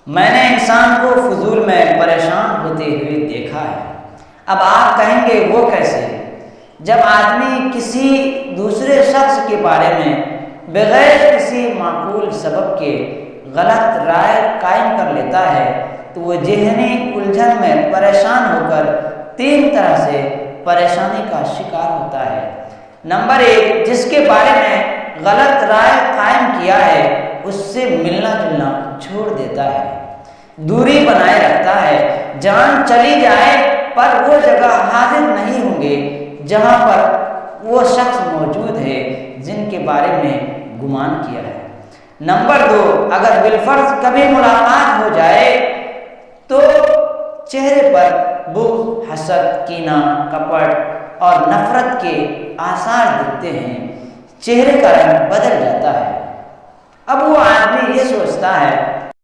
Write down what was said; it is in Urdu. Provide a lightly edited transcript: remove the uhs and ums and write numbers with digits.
میں نے انسان کو فضول میں پریشان ہوتے ہوئے دیکھا ہے۔ اب آپ کہیں گے وہ کیسے؟ جب آدمی کسی دوسرے شخص کے بارے میں بغیر کسی معقول سبب کے غلط رائے قائم کر لیتا ہے تو وہ ذہنی الجھن میں پریشان ہو کر تین طرح سے پریشانی کا شکار ہوتا ہے۔ نمبر ایک، جس کے بارے میں غلط رائے قائم کیا ہے اس سے ملنا جلنا چھوڑ دیتا ہے، دوری بنائے رکھتا ہے۔ جان چلی جائے پر وہ جگہ حاضر نہیں ہوں گے جہاں پر وہ شخص موجود ہے جن کے بارے میں گمان کیا ہے۔ نمبر دو، اگر بالفرض کبھی ملاقات ہو جائے تو چہرے پر بغض، حسد، کینہ، کپٹ اور نفرت کے آثار دکھتے ہیں، چہرے کا رنگ بدل جاتا ہے۔ اب وہ